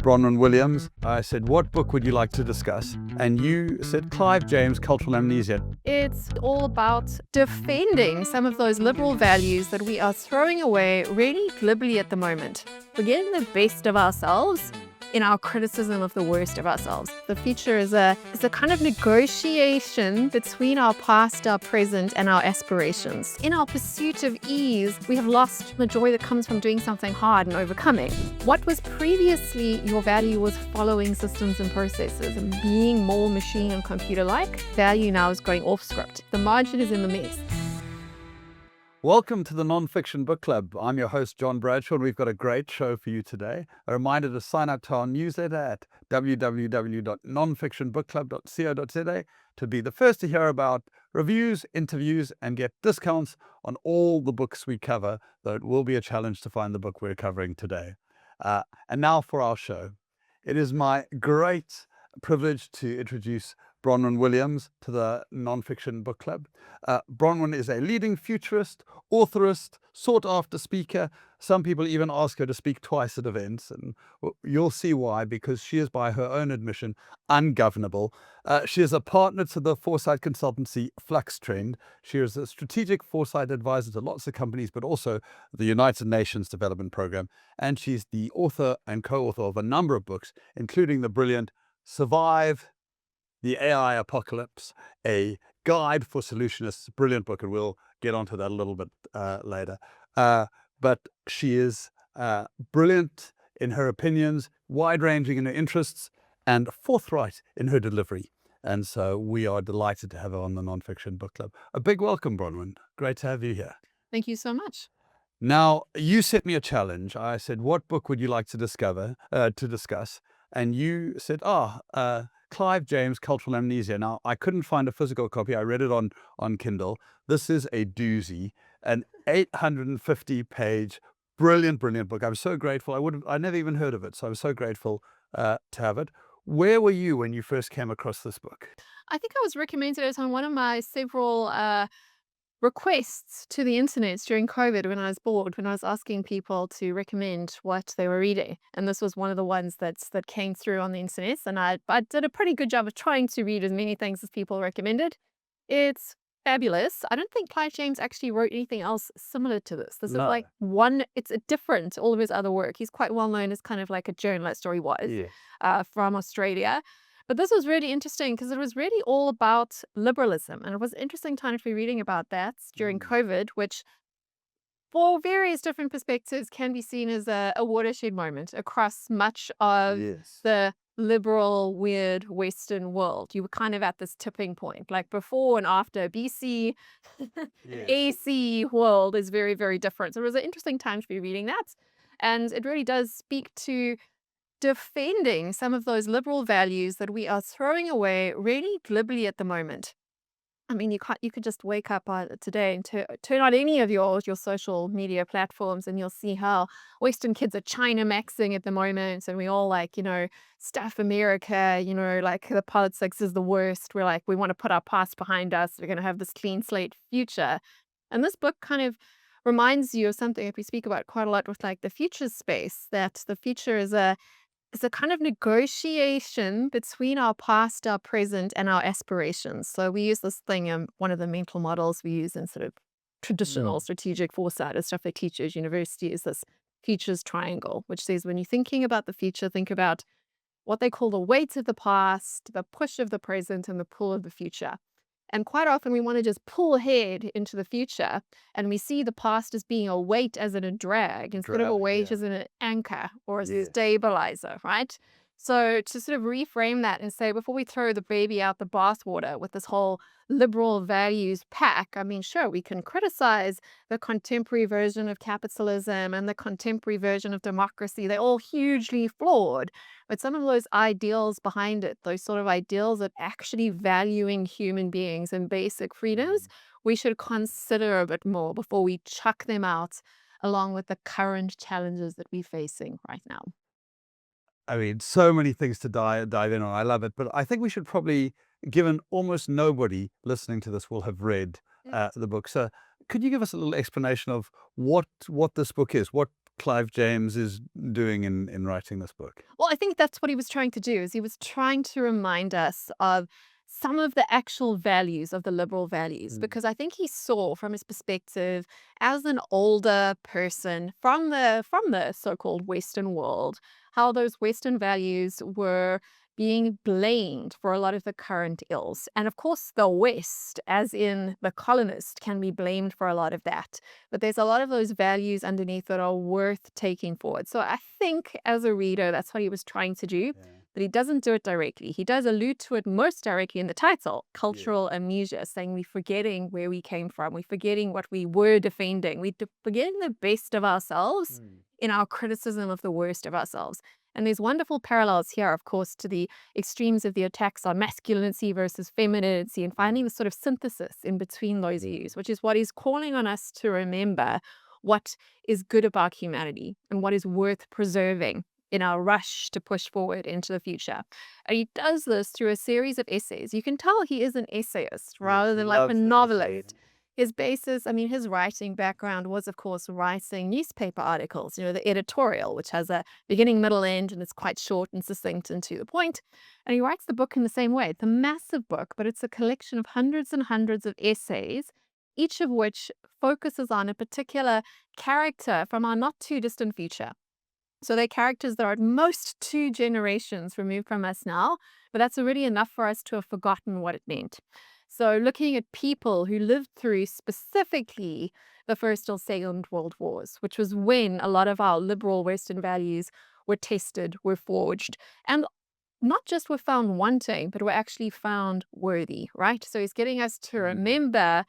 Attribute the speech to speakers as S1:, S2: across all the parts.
S1: Bronwyn Williams. I said, what book would you like to discuss? And you said Clive James, Cultural Amnesia.
S2: It's all about defending some of those liberal values that we are throwing away really glibly at the moment. We're getting the best of ourselves in our criticism of the worst of ourselves. The future is a kind of negotiation between our past, our present, and our aspirations. In our pursuit of ease, we have lost the joy that comes from doing something hard and overcoming. What was previously your value was following systems and processes and being more machine and computer-like. Value now is going off script. The margin is in the mess.
S1: Welcome to the Non-Fiction Book Club. I'm your host, John Bradshaw, and we've got a great show for you today. A reminder to sign up to our newsletter at www.nonfictionbookclub.co.za to be the first to hear about reviews, interviews, and get discounts on all the books we cover, though it will be a challenge to find the book we're covering today. And now for our show. It is my great privilege to introduce Bronwyn Williams to the Non-Fiction Book Club. Bronwyn is a leading futurist, authorist, sought-after speaker. Some people even ask her to speak twice at events, and you'll see why, because she is, by her own admission, ungovernable. She is a partner to the foresight consultancy Flux Trend. She is a strategic foresight advisor to lots of companies, but also the United Nations Development Programme. And she's the author and co-author of a number of books, including the brilliant Survive the AI Apocalypse, a guide for solutionists. Brilliant book, and we'll get onto that a little bit later. But she is brilliant in her opinions, wide-ranging in her interests, and forthright in her delivery. And so we are delighted to have her on the Non-Fiction Book Club. A big welcome, Bronwyn. Great to have you here.
S2: Thank you so much.
S1: Now, you set me a challenge. I said, what book would you like to discuss? And you said, Clive James, Cultural Amnesia. Now, I couldn't find a physical copy. I read it on Kindle. This is a doozy, an 850-page, brilliant book. I'm so grateful. I never even heard of it, so I'm so grateful to have it. Where were you when you first came across this book?
S2: I think I was recommended it on one of my several requests to the internet during COVID when I was bored, when I was asking people to recommend what they were reading. And this was one of the ones that came through on the internet. And I did a pretty good job of trying to read as many things as people recommended. It's fabulous. I don't think Clive James actually wrote anything else similar to this. This is like it's different to all of his other work. He's quite well known as kind of like a journalist, or he was, from Australia. But this was really interesting because it was really all about liberalism. And it was an interesting time to be reading about that during COVID, which for various different perspectives can be seen as a watershed moment across much of the liberal, weird Western world. You were kind of at this tipping point, like before and after BC, AC world is very, very different. So it was an interesting time to be reading that. And it really does speak to defending some of those liberal values that we are throwing away really glibly at the moment. I mean, you could just wake up today and turn on any of your social media platforms, and you'll see how Western kids are China maxing at the moment, and we all stuff America, like the politics is the worst. We're like, we want to put our past behind us. We're going to have this clean slate future. And this book kind of reminds you of something that we speak about quite a lot with the future space, that the future is a kind of negotiation between our past, our present, and our aspirations. So we use this thing, one of the mental models we use in sort of traditional strategic foresight and stuff they teach at university is this futures triangle, which says when you're thinking about the future, think about what they call the weight of the past, the push of the present, and the pull of the future. And quite often we want to just pull ahead into the future, and we see the past as being a weight, as in a drag, instead of a weight as in an anchor or as a stabilizer, right? So to sort of reframe that and say, before we throw the baby out the bathwater with this whole liberal values pack, I mean, sure, we can criticize the contemporary version of capitalism and the contemporary version of democracy. They're all hugely flawed. But some of those ideals behind it, those sort of ideals of actually valuing human beings and basic freedoms, we should consider a bit more before we chuck them out along with the current challenges that we're facing right now.
S1: I mean, so many things to dive in on. I love it. But I think we should probably, given almost nobody listening to this will have read the book. So could you give us a little explanation of what this book is? What Clive James is doing in writing this book?
S2: Well, I think that's what he was trying to do, is he was trying to remind us of some of the actual values of the liberal values, because I think he saw from his perspective as an older person from the so-called Western world, how those Western values were being blamed for a lot of the current ills. And of course, the West, as in the colonist, can be blamed for a lot of that. But there's a lot of those values underneath that are worth taking forward. So I think as a reader, that's what he was trying to do,
S1: Yeah.
S2: but he doesn't do it directly. He does allude to it most directly in the title,
S1: Yeah.
S2: Cultural Amnesia, saying we're forgetting where we came from. We're forgetting what we were defending. We're forgetting the best of ourselves in our criticism of the worst of ourselves. And there's wonderful parallels here, of course, to the extremes of the attacks on masculinity versus femininity, and finding the sort of synthesis in between those views, which is what he's calling on us to remember what is good about humanity and what is worth preserving in our rush to push forward into the future. And he does this through a series of essays. You can tell he is an essayist rather than like a novelist. His basis, I mean, his writing background was, of course, writing newspaper articles, the editorial, which has a beginning, middle, end, and it's quite short and succinct and to the point. And he writes the book in the same way. It's a massive book, but it's a collection of hundreds and hundreds of essays, each of which focuses on a particular character from our not too distant future. So they're characters that are at most 2 generations removed from us now, but that's already enough for us to have forgotten what it meant. So looking at people who lived through specifically the First or Second World Wars, which was when a lot of our liberal Western values were tested, were forged, and not just were found wanting, but were actually found worthy, right? So he's getting us to remember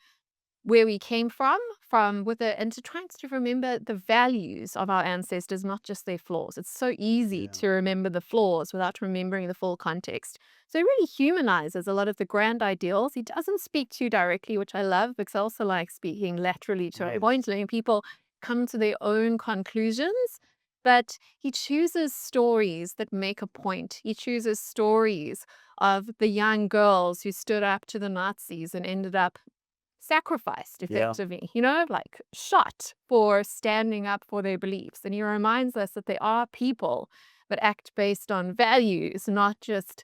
S2: where we came from with it, and to try to remember the values of our ancestors, not just their flaws. It's so easy to remember the flaws without remembering the full context. So he really humanizes a lot of the grand ideals. He doesn't speak too directly, which I love, because I also like speaking laterally to a point, letting people come to their own conclusions. But he chooses stories that make a point. He chooses stories of the young girls who stood up to the Nazis and ended up sacrificed effectively, like shot for standing up for their beliefs. And he reminds us that there are people that act based on values, not just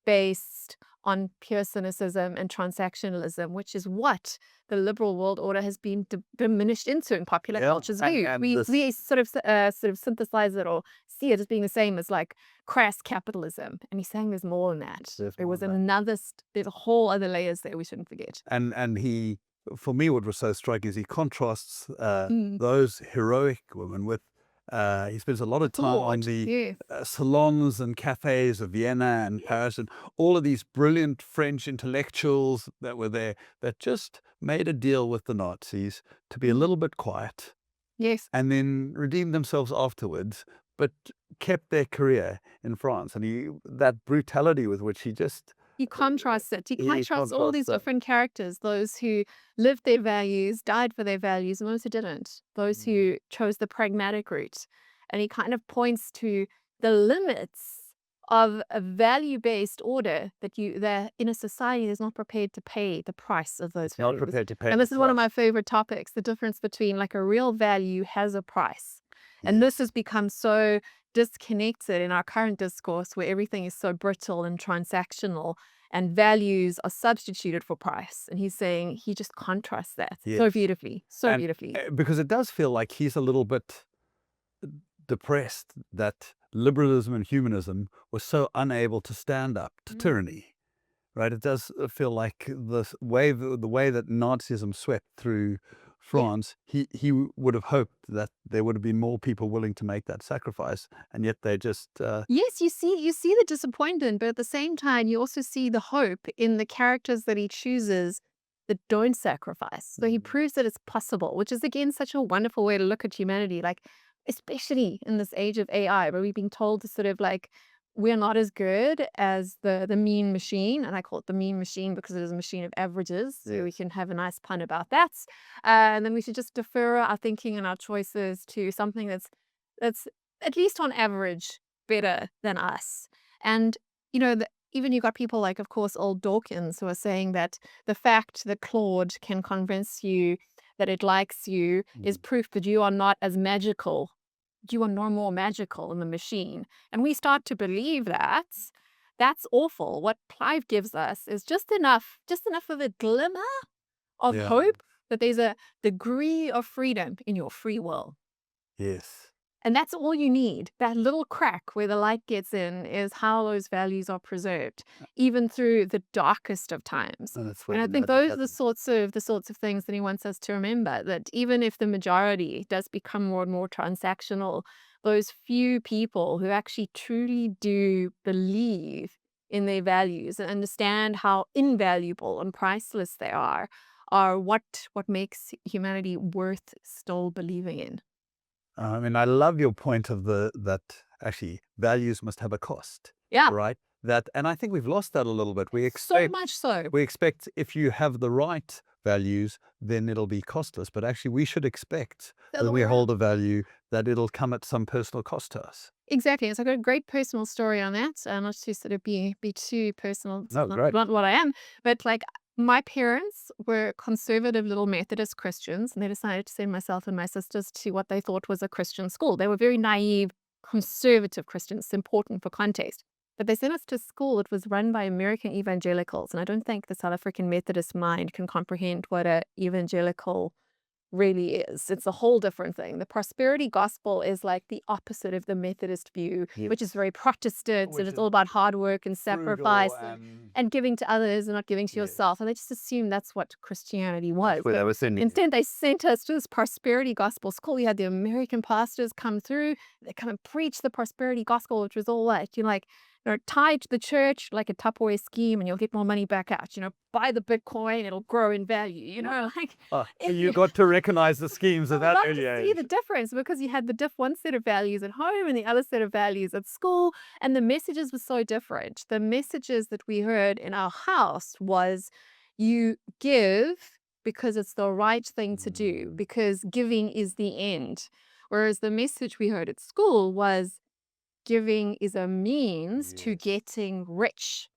S2: based on pure cynicism and transactionalism, which is what the liberal world order has been diminished into in popular culture's view. We sort of synthesize it or see it as being the same as like crass capitalism. And he's saying there's more than that. There was there's a whole other layers there we shouldn't forget.
S1: And he, for me, what was so striking is he contrasts those heroic women with, he spends a lot of time on the salons and cafes of Vienna and Paris, and all of these brilliant French intellectuals that were there that just made a deal with the Nazis to be a little bit quiet.
S2: Yes.
S1: And then redeemed themselves afterwards, but kept their career in France. And that brutality with which he
S2: contrasts it. He contrasts all these different characters, those who lived their values, died for their values, and those who didn't, those who chose the pragmatic route. And he kind of points to the limits of a value-based order that in a society is not prepared to pay the price of those values.
S1: Not prepared to pay.
S2: And this is one of my favorite topics, the difference between like a real value has a price. And this has become so disconnected in our current discourse, where everything is so brittle and transactional and values are substituted for price. And he's saying he just contrasts that so beautifully, beautifully.
S1: Because it does feel like he's a little bit depressed that liberalism and humanism were so unable to stand up to tyranny, right? It does feel like the way that Nazism swept through France, he would have hoped that there would have been more people willing to make that sacrifice, and yet they just
S2: yes, you see the disappointment, but at the same time you also see the hope in the characters that he chooses that don't sacrifice. So he proves that it's possible, which is again such a wonderful way to look at humanity, like especially in this age of AI, where we've been told to sort of like, we're not as good as the mean machine. And I call it the mean machine because it is a machine of averages. So we can have a nice pun about that. And then we should just defer our thinking and our choices to something that's at least on average better than us. And, even you got people like, of course, old Dawkins, who are saying that the fact that Claude can convince you that it likes you is proof that you are not as magical you are no more magical than the machine. And we start to believe that, that's awful. What Clive gives us is just enough of a glimmer of
S1: Yeah.
S2: hope that there's a degree of freedom in your free will.
S1: Yes.
S2: And that's all you need. That little crack where the light gets in is how those values are preserved, even through the darkest of times.
S1: And that's
S2: And I
S1: when
S2: think
S1: magic
S2: those are
S1: happens.
S2: the sorts of things that he wants us to remember. That even if the majority does become more and more transactional, those few people who actually truly do believe in their values and understand how invaluable and priceless they are what makes humanity worth still believing in.
S1: I mean, I love your point of that actually values must have a cost,
S2: Yeah.
S1: right? That, and I think we've lost that a little bit.
S2: So much so.
S1: We expect if you have the right values, then it'll be costless. But actually, we should expect
S2: The
S1: when
S2: other
S1: we
S2: way around.
S1: hold a value that it'll come at some personal cost to us.
S2: Exactly. So I've got a great personal story on that. Not to sort of be too personal, it's
S1: No, great.
S2: not what I am, but like my parents were conservative little Methodist Christians, and they decided to send myself and my sisters to what they thought was a Christian school. They were very naive, conservative Christians. It's important for context. But they sent us to school. It was run by American evangelicals, and I don't think the South African Methodist mind can comprehend what a evangelical really is. It's a whole different thing. The prosperity gospel is like the opposite of the Methodist view, which is
S1: Yes.
S2: very Protestant, and
S1: Which
S2: it's
S1: is
S2: all about hard work and
S1: frugal
S2: sacrifice
S1: and
S2: and giving to others and not giving to
S1: yes,
S2: yourself. And they just assume that's what Christianity was.
S1: that's where
S2: But
S1: they were sending you.
S2: instead, they sent us to this prosperity gospel school. You had the American pastors come through. They come and preach the prosperity gospel, which was all like, tie to the church like a Tupperware scheme and you'll get more money back out. Buy the Bitcoin, it'll grow in value. Like
S1: Oh, so
S2: if
S1: you got to recognize the schemes at
S2: I
S1: that
S2: love
S1: early
S2: to see
S1: age.
S2: the difference because you had one set of values at home and the other set of values at school, and the messages were so different. The messages that we heard in our house was you give because it's the right thing to do,
S1: Mm,
S2: because giving is the end. Whereas the message we heard at school was giving is a means to
S1: yes.
S2: getting rich.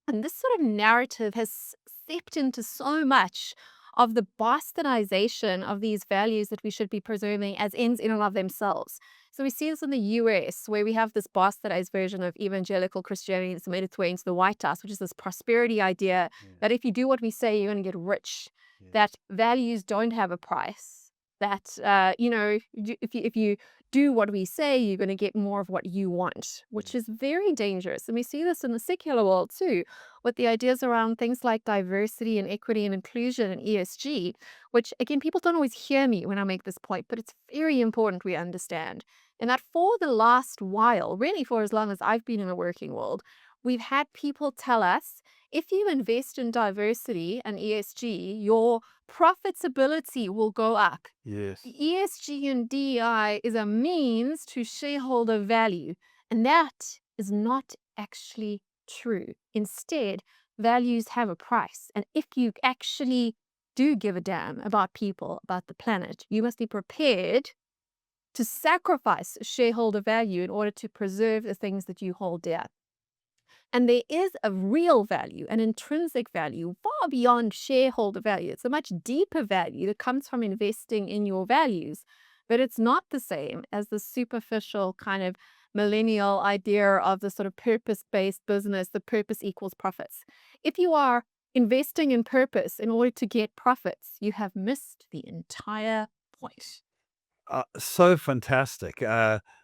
S2: And this sort of narrative has seeped into so much of the bastardization of these values that we should be preserving as ends in and of themselves. So we see this in the US, where we have this bastardized version of evangelical Christianity that's made its way into the White House, which is this prosperity idea
S1: Yeah.
S2: that if you do what we say, you're going to get rich,
S1: Yes.
S2: that values don't have a price, that, if you do what we say, you're going to get more of what you want, which is very dangerous. And we see this in the secular world too, with the ideas around things like diversity and equity and inclusion and ESG, which again, people don't always hear me when I make this point, but it's very important we understand. And that for the last while, really for as long as I've been in the working world, we've had people tell us if you invest in diversity and ESG, your profitability will go up.
S1: Yes.
S2: ESG and DEI is a means to shareholder value, and that is not actually true. Instead, values have a price, and if you actually do give a damn about people, about the planet, you must be prepared to sacrifice shareholder value in order to preserve the things that you hold dear. And there is a real value, an intrinsic value, far beyond shareholder value. It's a much deeper value that comes from investing in your values, but it's not the same as the superficial kind of millennial idea of the sort of purpose-based business, the purpose equals profits. If you are investing in purpose in order to get profits, you have missed the entire point.
S1: So fantastic.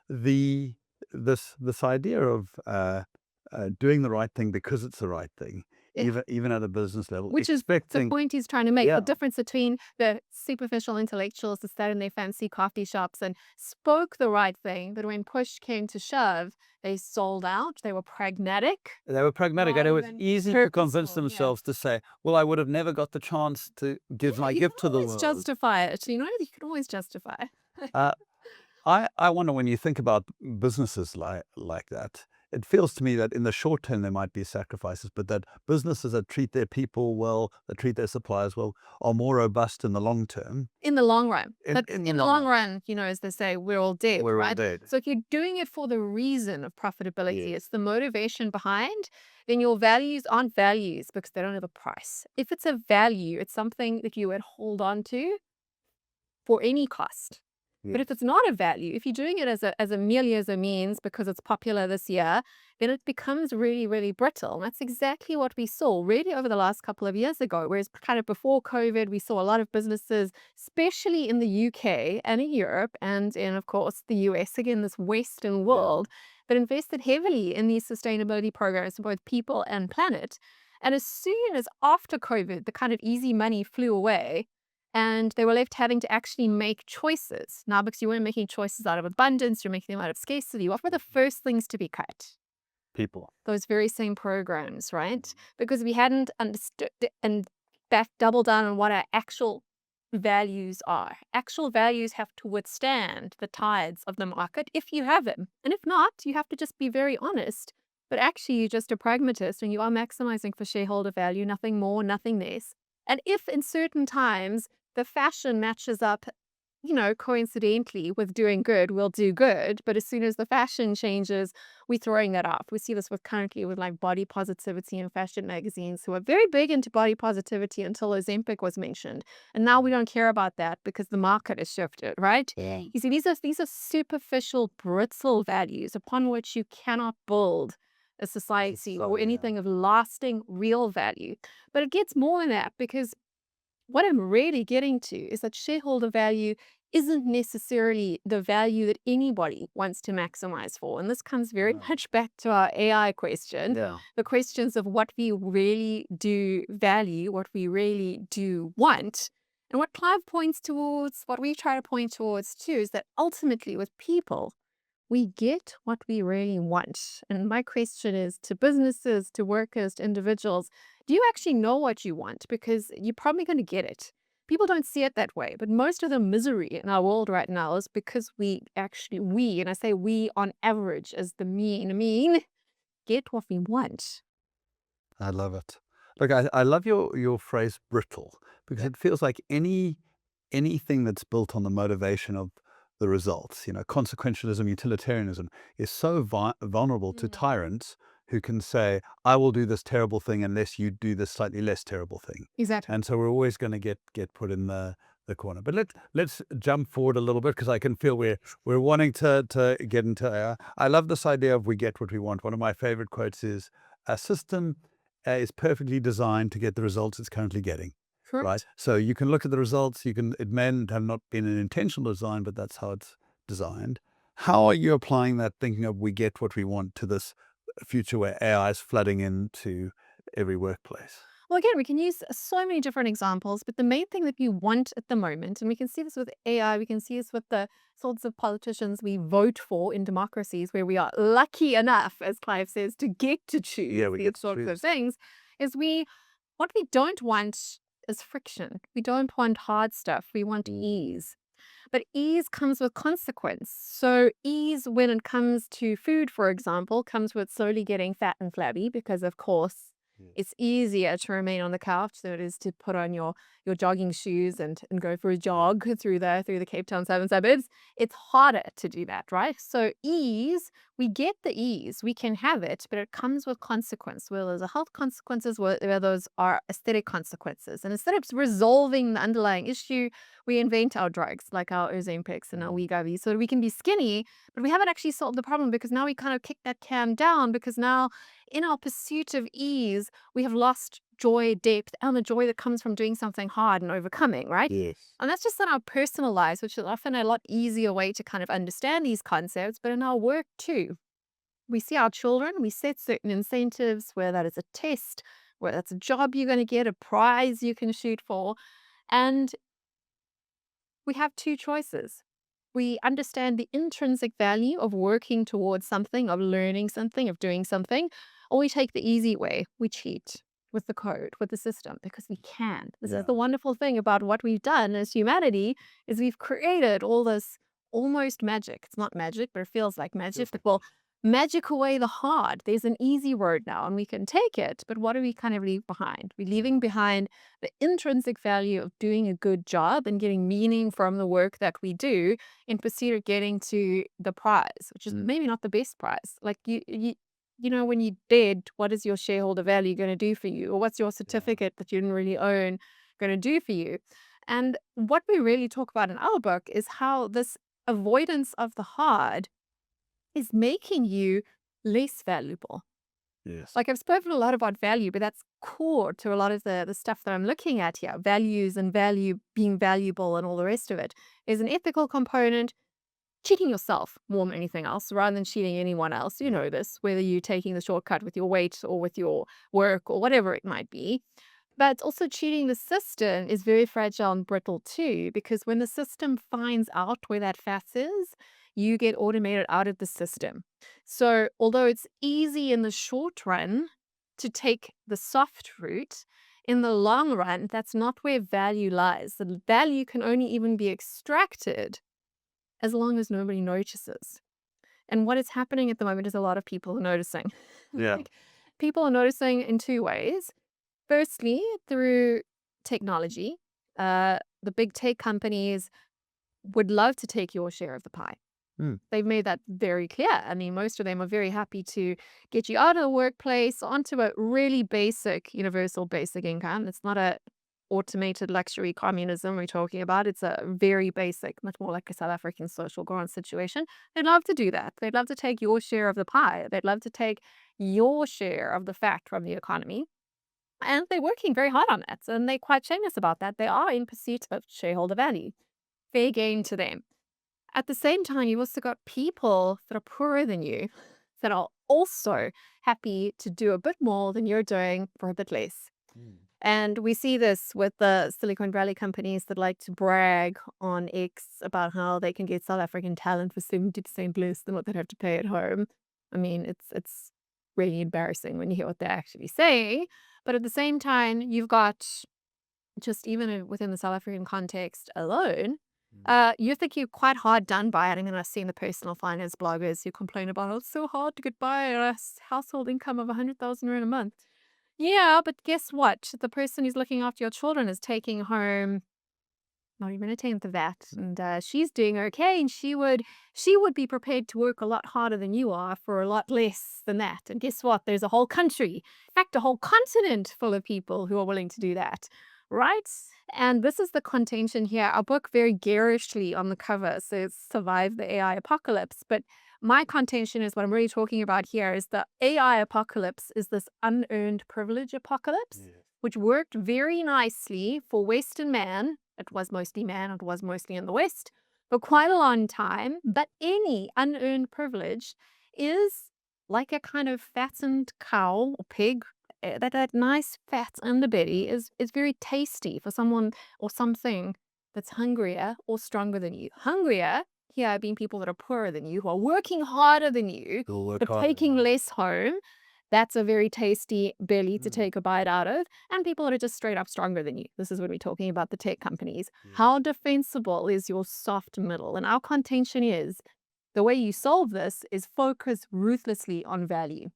S1: The this idea of doing the right thing because it's the right thing,
S2: Eh,
S1: even at a business level,
S2: Which is the
S1: expecting,
S2: point he's trying to make. The
S1: yeah,
S2: difference between the superficial intellectuals that sat in their fancy coffee shops and spoke the right thing, but when push came to shove, they sold out. They were pragmatic
S1: they were pragmatic, and it
S2: rather
S1: was
S2: than
S1: easy to convince
S2: purposeful. Yeah.
S1: themselves to say, "Well, I would have never got the chance to give
S2: Yeah,
S1: my
S2: you can
S1: gift to the
S2: always
S1: world."
S2: justify it. You can always justify.
S1: Uh, I wonder when you think about businesses like that, it feels to me that in the short term there might be sacrifices, but that businesses that treat their people well, that treat their suppliers well, are more robust in the long term.
S2: In the long run. But
S1: In the
S2: in the
S1: long
S2: long
S1: run,
S2: run, as they say, we're all dead,
S1: we're all
S2: right?
S1: dead.
S2: So if you're doing it for the reason of profitability,
S1: Yes.
S2: it's the motivation behind, then your values aren't values because they don't have a price. If it's a value, it's something that you would hold on to for any cost. But if
S1: Yes.
S2: it's not a value, if you're doing it as a merely as a means because it's popular this year, then it becomes really, really brittle. And that's exactly what we saw really over the last couple of years ago. Whereas kind of before COVID, we saw a lot of businesses, especially in the UK and in Europe and in, of course, the US, again, this Western
S1: Yeah.
S2: world, that invested heavily in these sustainability programs for both people and planet. And as soon as after COVID, the kind of easy money flew away, and they were left having to actually make choices. Now, because you weren't making choices out of abundance, you're making them out of scarcity. What were the first things to be cut?
S1: People.
S2: Those very same programs, right? Because we hadn't understood and back double down on what our actual values are. Actual values have to withstand the tides of the market if you have them. And if not, you have to just be very honest. But actually, you're just a pragmatist and you are maximizing for shareholder value, nothing more, nothing less. And if in certain times the fashion matches up, coincidentally with doing good, we'll do good. But as soon as the fashion changes, we're throwing that off. We see this currently with like body positivity and fashion magazines who are very big into body positivity until Ozempic was mentioned. And now we don't care about that because the market has shifted, right?
S1: Yeah.
S2: You see, these are superficial, brittle values upon which you cannot build a society or anything of lasting, real value. But it gets more than that because what I'm really getting to is that shareholder value isn't necessarily the value that anybody wants to maximize for. And this comes very
S1: No.
S2: much back to our AI question,
S1: Yeah.
S2: the questions of what we really do value, what we really do want. And what Clive points towards, what we try to point towards too, is that ultimately with people, we get what we really want. And my question is to businesses, to workers, to individuals, do you actually know what you want? Because you're probably going to get it. People don't see it that way, but most of the misery in our world right now is because and I say we on average as the mean, get what we want.
S1: I love it. Look, I love your phrase brittle because
S2: Yeah.
S1: it feels like anything that's built on the motivation of the results, consequentialism, utilitarianism is so vulnerable to
S2: Mm.
S1: tyrants who can say, I will do this terrible thing unless you do this slightly less terrible thing.
S2: Exactly.
S1: And so we're always going to get put in the corner. But let's jump forward a little bit because I can feel we're wanting to get into AI. I love this idea of we get what we want. One of my favorite quotes is a system is perfectly designed to get the results it's currently getting. Right.
S2: Correct.
S1: So you can look at the results, it may have not been an intentional design, but that's how it's designed. How are you applying that thinking of we get what we want to this future where AI is flooding into every workplace?
S2: Well, again, we can use so many different examples, but the main thing that we want at the moment, and we can see this with AI, we can see this with the sorts of politicians we vote for in democracies where we are lucky enough, as Clive says, to get to choose
S1: We
S2: these
S1: get to
S2: sorts of
S1: choose.
S2: things, is what we don't want is friction. We don't want hard stuff. We want ease. But ease comes with consequence. So ease when it comes to food, for example, comes with slowly getting fat and flabby because, of course, it's easier to remain on the couch than it is to put on your jogging shoes and go for a jog through the Cape Town southern suburbs. It's harder to do that, right? So ease, we get the ease, we can have it, but it comes with consequence. Where there's a health consequences, where those are aesthetic consequences. And instead of resolving the underlying issue, we invent our drugs like our Ozempics and our Wegovy so we can be skinny, but we haven't actually solved the problem because now we kind of kick that can down because now in our pursuit of ease, we have lost joy, depth, and the joy that comes from doing something hard and overcoming, right?
S1: Yes.
S2: And that's just in our personal lives, which is often a lot easier way to kind of understand these concepts, but in our work too. We see our children, we set certain incentives, whether that is a test, whether that's a job you're going to get, a prize you can shoot for. And we have two choices. We understand the intrinsic value of working towards something, of learning something, of doing something, or we take the easy way. We cheat with the code, with the system, because we can. This is the wonderful thing about what we've done as humanity is we've created all this almost magic. It's not magic, but it feels like magic that will magic away the hard. There's an easy road now and we can take it, but what do we kind of leave behind? We're leaving behind the intrinsic value of doing a good job and getting meaning from the work that we do in pursuit of getting to the prize, which is maybe not the best prize. Like when you're dead, what is your shareholder value going to do for you? Or what's your certificate that you didn't really own going to do for you? And what we really talk about in our book is how this avoidance of the hard is making you less valuable.
S1: Yes.
S2: Like I've spoken a lot about value, but that's core to a lot of the stuff that I'm looking at here. Values and value being valuable and all the rest of it is an ethical component. Cheating yourself more than anything else, rather than cheating anyone else. You know this, whether you're taking the shortcut with your weight or with your work or whatever it might be. But also cheating the system is very fragile and brittle too, because when the system finds out where that fat is, you get automated out of the system. So although it's easy in the short run to take the soft route, in the long run, that's not where value lies. The value can only even be extracted as long as nobody notices. And what is happening at the moment is a lot of people are noticing.
S1: Yeah.
S2: Like, people are noticing in two ways. Firstly, through technology. The big tech companies would love to take your share of the pie.
S1: Mm.
S2: They've made that very clear. I mean, most of them are very happy to get you out of the workplace onto a really basic, universal basic income. It's not a automated luxury communism we're talking about. It's a very basic, much more like a South African social grant situation. They'd love to do that. They'd love to take your share of the pie. They'd love to take your share of the fat from the economy. And they're working very hard on that. And they're quite shameless about that. They are in pursuit of shareholder value. Fair game to them. At the same time, you've also got people that are poorer than you that are also happy to do a bit more than you're doing for a bit less.
S1: Mm.
S2: And we see this with the Silicon Valley companies that like to brag on X about how they can get South African talent for 70% less than what they'd have to pay at home. I mean, it's really embarrassing when you hear what they actually say. But at the same time, you've got just even within the South African context alone, you think you're quite hard done by it. I mean, I've seen the personal finance bloggers who complain about, oh, it's so hard to get by a household income of 100,000 rand a month. Yeah, but guess what? The person who's looking after your children is taking home not even a tenth of that, and she's doing okay. And she would be prepared to work a lot harder than you are for a lot less than that. And guess what? There's a whole country, in fact, a whole continent full of people who are willing to do that, right? And this is the contention here. Our book very garishly on the cover says "Survive the AI Apocalypse," but my contention is what I'm really talking about here is the AI apocalypse is this unearned privilege apocalypse,
S1: Yeah.
S2: which worked very nicely for Western man. It was mostly man, it was mostly in the West for quite a long time. But any unearned privilege is like a kind of fattened cow or pig. That nice fat underbelly is very tasty for someone or something that's hungrier or stronger than you. Hungrier here being people that are poorer than you, who are working harder than you,
S1: You'll work
S2: but
S1: harder.
S2: taking less home. That's a very tasty belly to
S1: Mm.
S2: take a bite out of. And people that are just straight up stronger than you. This is when we're talking about the tech companies.
S1: Yes.
S2: How defensible is your soft middle? And our contention is the way you solve this is focus ruthlessly on value.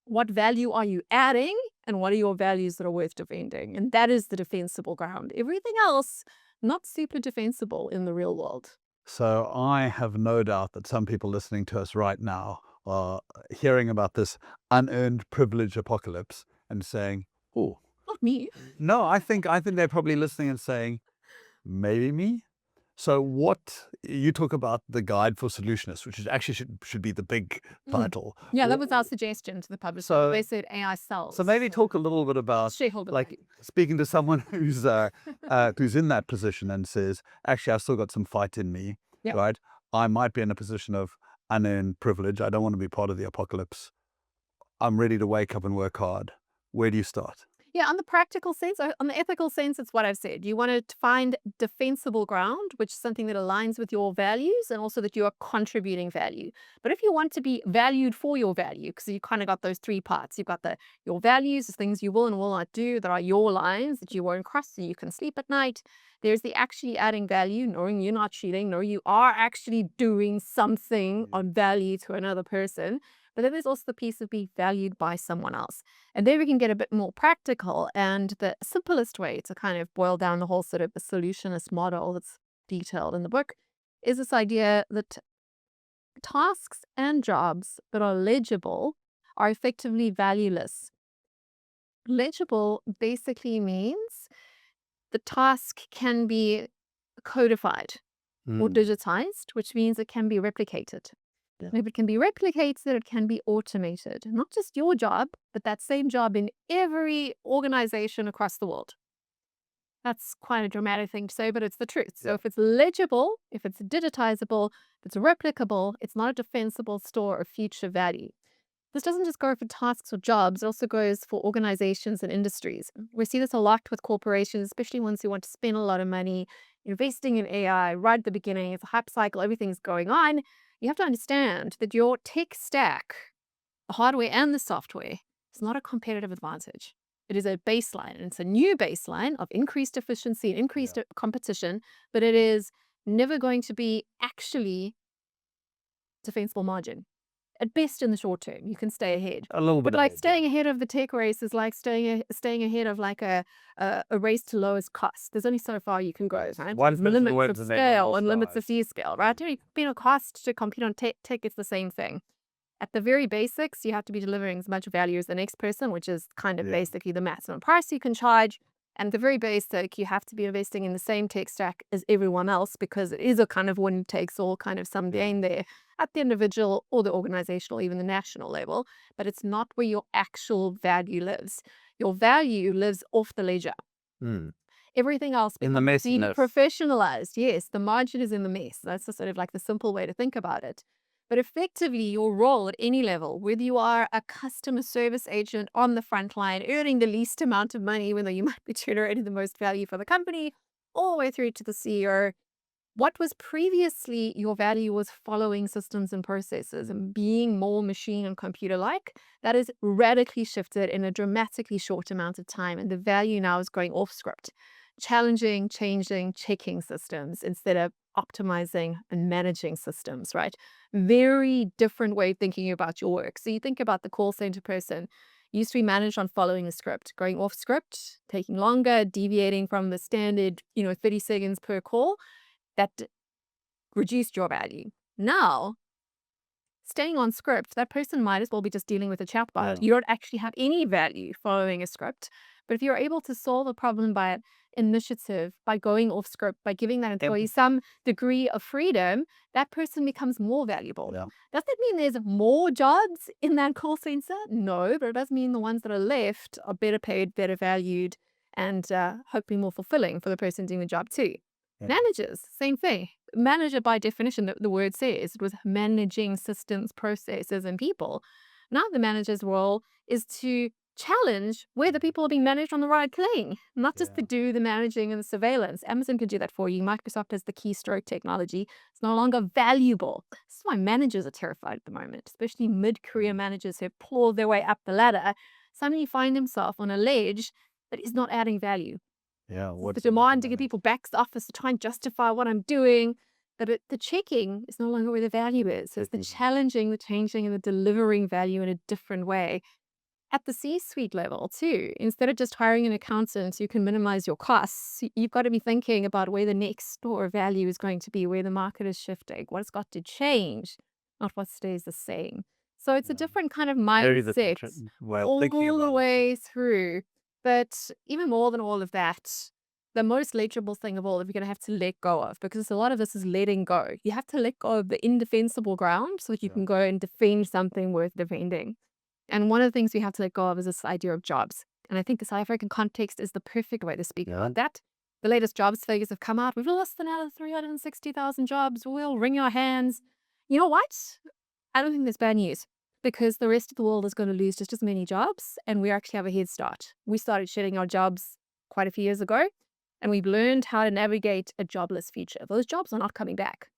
S2: What value are you adding? And what are your values that are worth defending? And that is the defensible ground. Everything else, not super defensible in the real world.
S1: So I have no doubt that some people listening to us right now are hearing about this unearned privilege apocalypse and saying, "Oh,
S2: Not me.
S1: no, I think they're probably listening and saying, maybe me." So what you talk about the guide for solutionists, which is actually should be the big title.
S2: Yeah, that
S1: Wh-
S2: was our suggestion to the publisher.
S1: So
S2: They said AI sells.
S1: so maybe talk a little bit about
S2: Shareholder
S1: like
S2: value.
S1: speaking to someone who's in that position and says, actually, I've still got some fight in me,
S2: Yeah.
S1: right? I might be in a position of unearned privilege. I don't want to be part of the apocalypse. I'm ready to wake up and work hard. Where do you start?
S2: Yeah, on the practical sense, on the ethical sense, it's what I've said. You want to find defensible ground, which is something that aligns with your values and also that you are contributing value. But if you want to be valued for your value, because you kind of got those three parts, you've got your values, the things you will and will not do that are your lines that you won't cross so you can sleep at night. There's the actually adding value, knowing you're not cheating, knowing you are actually doing something on value to another person. But then there's also the piece of being valued by someone else. And then we can get a bit more practical. And the simplest way to kind of boil down the whole sort of solutionist model that's detailed in the book is this idea that tasks and jobs that are legible are effectively valueless. Legible basically means the task can be codified. or
S1: Mm.
S2: digitized, which means it can be replicated.
S1: Yeah.
S2: And if it can be replicated, it can be automated. Not just your job, but that same job in every organization across the world. That's quite a dramatic thing to say, but it's the truth. So
S1: Yeah.
S2: if it's legible, if it's digitizable, if it's replicable, it's not a defensible store of future value. This doesn't just go for tasks or jobs, it also goes for organizations and industries. We see this a lot with corporations, especially ones who want to spend a lot of money investing in AI right at the beginning. It's a hype cycle, everything's going on. You have to understand that your tech stack, the hardware and the software, is not a competitive advantage. It is a baseline, and it's a new baseline of increased efficiency and increased competition, but it is never going to be actually defensible margin. At best, in the short term, you can stay ahead.
S1: A little
S2: But
S1: bit
S2: like
S1: ahead,
S2: staying ahead of the tech race is like staying ahead of like a race to lowest cost. There's only so far you can go,
S1: Yes.
S2: right?
S1: One
S2: There's
S1: person
S2: limits
S1: wins
S2: of
S1: and everyone
S2: scale
S1: else
S2: and limits of
S1: dies.
S2: descale, right? Don't be a cost to compete on tech. It's the same thing. At the very basics, you have to be delivering as much value as the next person, which is kind of
S1: Yeah.
S2: basically the maximum price you can charge. And the very basic, you have to be investing in the same tech stack as everyone else because it is a kind of one takes all kind of some gain there at the individual or the organizational, even the national level. But it's not where your actual value lives. Your value lives off the ledger.
S1: Mm.
S2: Everything else
S1: In the
S2: becomes
S1: messiness.
S2: deprofessionalized. Yes, the margin is in the mess. That's the sort of like the simple way to think about it. But effectively, your role at any level, whether you are a customer service agent on the front line, earning the least amount of money, even though you might be generating the most value for the company, all the way through to the CEO, what was previously your value was following systems and processes and being more machine and computer-like. That is radically shifted in a dramatically short amount of time. And the value now is going off script, challenging, changing, checking systems instead of optimizing and managing systems, right? Very different way of thinking about your work. So you think about the call center person used to be managed on following a script, going off script, taking longer, deviating from the standard, 30 seconds per call. That reduced your value. Now, staying on script, that person might as well be just dealing with a chatbot.
S1: Yeah.
S2: You don't actually have any value following a script. But if you're able to solve a problem by initiative, by going off script, by giving that employee some degree of freedom, that person becomes more valuable.
S1: Yeah.
S2: Does that mean there's more jobs in that call center? No, but it does mean the ones that are left are better paid, better valued, and hopefully more fulfilling for the person doing the job too.
S1: Yeah.
S2: Managers, same thing. Manager, by definition, the word says, it was managing systems, processes, and people. Now the manager's role is to challenge whether people are being managed on the right thing, not just to do the managing and the surveillance. Amazon can do that for you. Microsoft has the keystroke technology. It's no longer valuable. This is why managers are terrified at the moment, especially mid-career managers who have clawed their way up the ladder. Suddenly find himself on a ledge that is not adding value.
S1: Yeah.
S2: The demand to get people back to the office to try and justify what I'm doing. But the checking is no longer where the value is. So it's the challenging, the changing, and the delivering value in a different way. At the C-suite level too, instead of just hiring an accountant who can minimize your costs, you've got to be thinking about where the next store of value is going to be, where the market is shifting, what's got to change, not what stays the same. So it's a different kind of mindset all the way through. But even more than all of that, the most legible thing of all that you're going to have to let go of, because a lot of this is letting go. You have to let go of the indefensible ground so that you can go and defend something worth defending. And one of the things we have to let go of is this idea of jobs. And I think the South African context is the perfect way to speak about that. The latest jobs figures have come out. We've lost another 360,000 jobs. We'll wring our hands. You know what? I don't think that's bad news, because the rest of the world is going to lose just as many jobs, and we actually have a head start. We started shedding our jobs quite a few years ago, and we've learned how to navigate a jobless future. Those jobs are not coming back.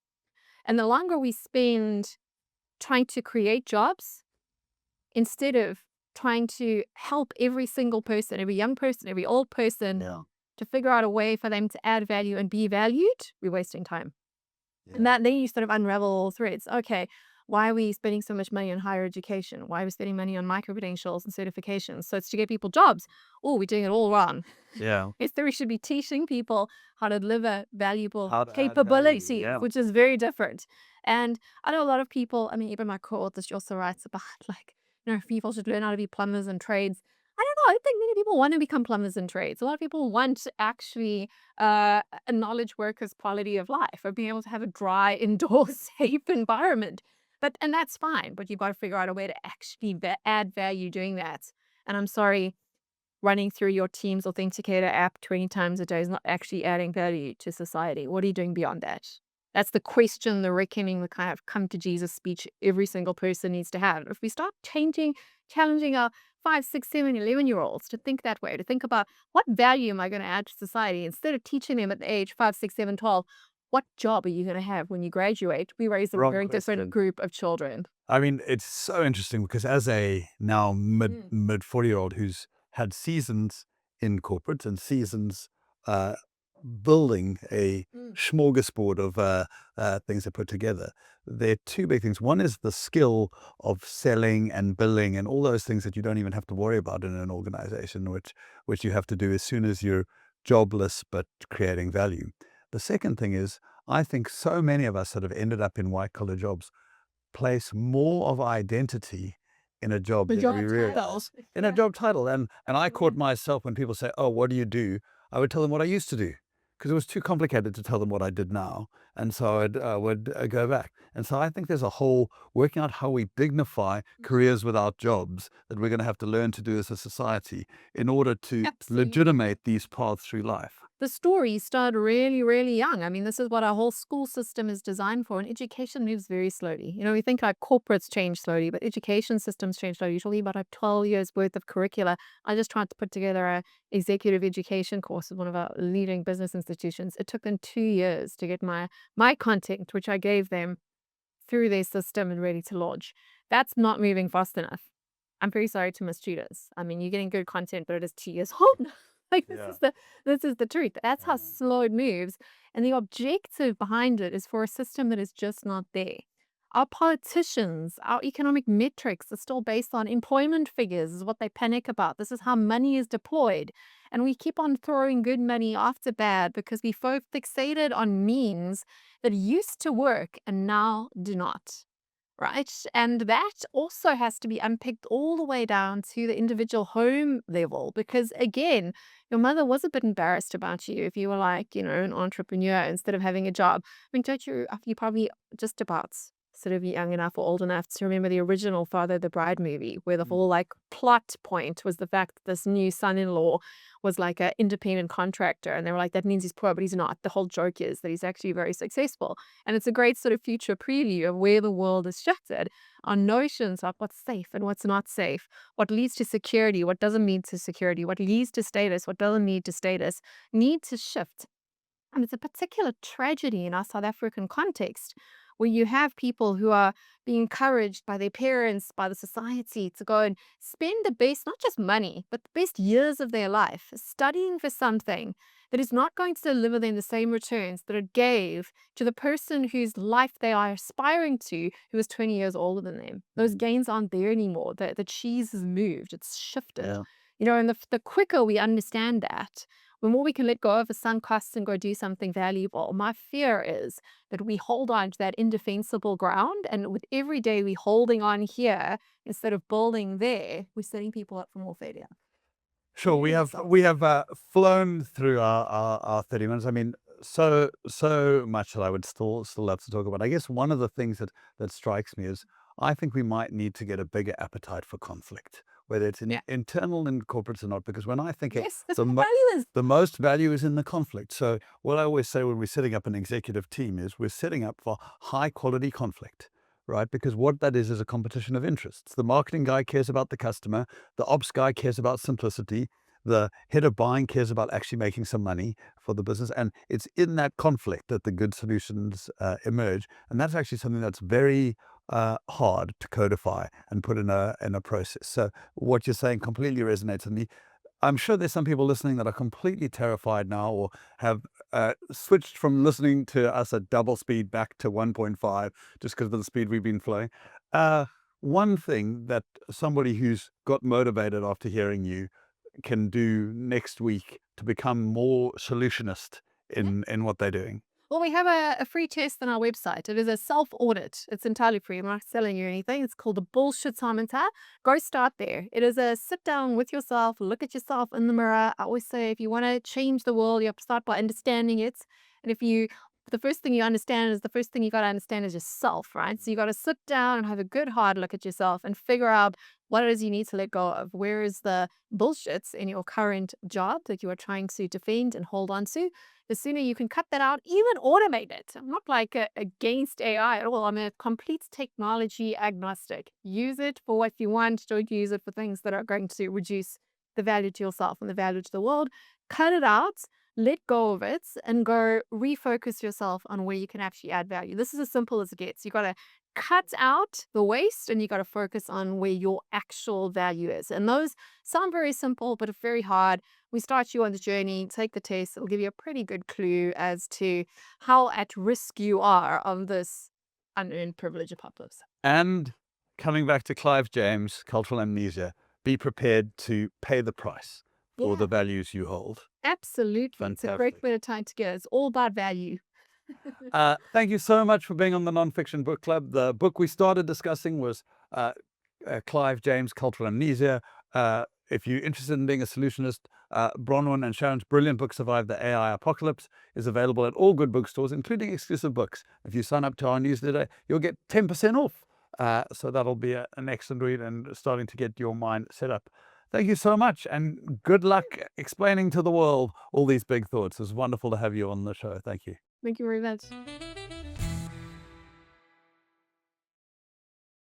S2: And the longer we spend trying to create jobs, instead of trying to help every single person, every young person, every old person to figure out a way for them to add value and be valued, we're wasting time. And then you sort of unravel all threads. Okay, why are we spending so much money on higher education? Why are we spending money on micro-credentials and certifications? So it's to get people jobs. Oh, we're doing it all wrong.
S1: Yeah.
S2: Instead, we should be teaching people how to deliver valuable
S1: How to add
S2: capability,
S1: value,
S2: which is very different. And I know a lot of people, even my co-author, she also writes about like, people should learn how to be plumbers and trades. I don't I think many people want to become plumbers and trades. A lot of people want actually a knowledge worker's quality of life or being able to have a dry, indoor, safe environment. And that's fine, but you've got to figure out a way to actually add value doing that. And I'm sorry, running through your Teams Authenticator app 20 times a day is not actually adding value to society. What are you doing beyond that? That's the question, the reckoning, the kind of come to Jesus speech every single person needs to have. If we start challenging our 5, 6, 7, 11-year-olds to think that way, to think about what value am I going to add to society instead of teaching them at the age 5, 6, 7, 12, what job are you going to have when you graduate? We raise a
S1: Wrong
S2: very different
S1: question.
S2: group of children.
S1: I mean, it's so interesting because as a now
S2: Mm,
S1: mid 40-year-old who's had seasons in corporate and seasons uh, building a
S2: mm.
S1: smorgasbord of things to put together, there are two big things. One is the skill of selling and billing and all those things that you don't even have to worry about in an organization, which you have to do as soon as you're jobless but creating value. The second thing is, I think so many of us that have ended up in white collar jobs place more of identity in a job
S2: The
S1: than
S2: job
S1: we
S2: title.
S1: realize. In a
S2: Yeah.
S1: job title. And I caught
S2: Yeah.
S1: myself when people say, "Oh, what do you do?" I would tell them what I used to do because it was too complicated to tell them what I did now. And so I would go back. And so I think there's a whole working out how we dignify careers without jobs that we're going to have to learn to do as a society in order to
S2: Absolutely.
S1: legitimate these paths through life.
S2: The stories start really, really young. I mean, this is what our whole school system is designed for, and education moves very slowly. We think like corporates change slowly, but education systems change slowly. Usually about 12 years worth of curricula. I just tried to put together a executive education course with one of our leading business institutions. It took them 2 years to get my content, which I gave them, through their system and ready to launch. That's not moving fast enough. I'm very sorry to misreaders. I mean, you're getting good content, but it is 2 years old. Like
S1: Yeah.
S2: this is the truth. That's how
S1: Yeah.
S2: slow it moves. And the objective behind it is for a system that is just not there. Our politicians, our economic metrics are still based on employment figures, is what they panic about. This is how money is deployed. And we keep on throwing good money after bad because we fixated on means that used to work and now do not. Right? And that also has to be unpicked all the way down to the individual home level. Because again, your mother was a bit embarrassed about you if you were like, an entrepreneur instead of having a job. I mean, don't you probably just about sort of young enough or old enough to remember the original Father the Bride movie, where the
S1: Mm.
S2: whole like plot point was the fact that this new son-in-law was like an independent contractor. And they were like, that means he's poor, but he's not. The whole joke is that he's actually very successful. And it's a great sort of future preview of where the world is shifted on notions of what's safe and what's not safe, what leads to security, what doesn't lead to security, what leads to status, what doesn't lead to status, need to shift. And it's a particular tragedy in our South African context where you have people who are being encouraged by their parents, by the society to go and spend the best, not just money, but the best years of their life studying for something that is not going to deliver them the same returns that it gave to the person whose life they are aspiring to, who is 20 years older than them. Those
S1: Mhm.
S2: gains aren't there anymore. The cheese has moved, it's shifted.
S1: Yeah.
S2: And the quicker we understand that, the more we can let go of the sunk costs and go do something valuable. My fear is that we hold on to that indefensible ground, and with every day we holding on here instead of building there, we're setting people up for more failure.
S1: Sure,
S2: Me
S1: we
S2: and
S1: have
S2: myself.
S1: we have flown through our 30 minutes. I mean, so much that I would still love to talk about. I guess one of the things that strikes me is I think we might need to get a bigger appetite for conflict, whether it's
S2: Yeah.
S1: internal in corporates or not. Because when I think
S2: Yes, that's
S1: the
S2: what
S1: mo-
S2: value is.
S1: the most value is in the conflict. So what I always say when we're setting up an executive team is we're setting up for high quality conflict, right? Because what that is a competition of interests. The marketing guy cares about the customer. The ops guy cares about simplicity. The head of buying cares about actually making some money for the business. And it's in that conflict that the good solutions emerge. And that's actually something that's very hard to codify and put in a process. So what you're saying completely resonates with me. I'm sure there's some people listening that are completely terrified now or have switched from listening to us at double speed back to 1.5 just because of the speed we've been flowing. Uh, One thing that somebody who's got motivated after hearing you can do next week to become more solutionist
S2: Yeah.
S1: in what they're doing.
S2: Well, we have a free test on our website. It is a self-audit. It's entirely free. I'm not selling you anything. It's called the Bullshitometer. Go start there. It is a sit down with yourself, look at yourself in the mirror. I always say if you want to change the world, you have to start by understanding it. And the first thing you understand is the first thing you got to understand is yourself, right? So you got to sit down and have a good hard look at yourself and figure out what it is you need to let go of. Where is the bullshits in your current job that you are trying to defend and hold on to? The sooner you can cut that out, even automate it. I'm not like against AI at all. I'm a complete technology agnostic. Use it for what you want. Don't use it for things that are going to reduce the value to yourself and the value to the world. Cut it out, let go of it, and go refocus yourself on where you can actually add value. This is as simple as it gets. You got to cut out the waste and you got to focus on where your actual value is. And those sound very simple, but it's very hard. We start you on the journey, take the test. It'll give you a pretty good clue as to how at risk you are of this unearned privilege apocalypse.
S1: And coming back to Clive James, cultural amnesia, be prepared to pay the price for the values you hold.
S2: Absolutely. It's a great
S1: Fantastic.
S2: way to tie it together. It's all about value.
S1: Thank you so much for being on the Nonfiction Book Club. The book we started discussing was Clive James, Cultural Amnesia. If you're interested in being a solutionist, Bronwyn and Sharon's brilliant book, Survive the AI Apocalypse, is available at all good bookstores, including exclusive books. If you sign up to our newsletter, you'll get 10% off. So that'll be an excellent read and starting to get your mind set up. Thank you so much, and good luck explaining to the world all these big thoughts. It was wonderful to have you on the show. Thank you.
S2: Thank you very much.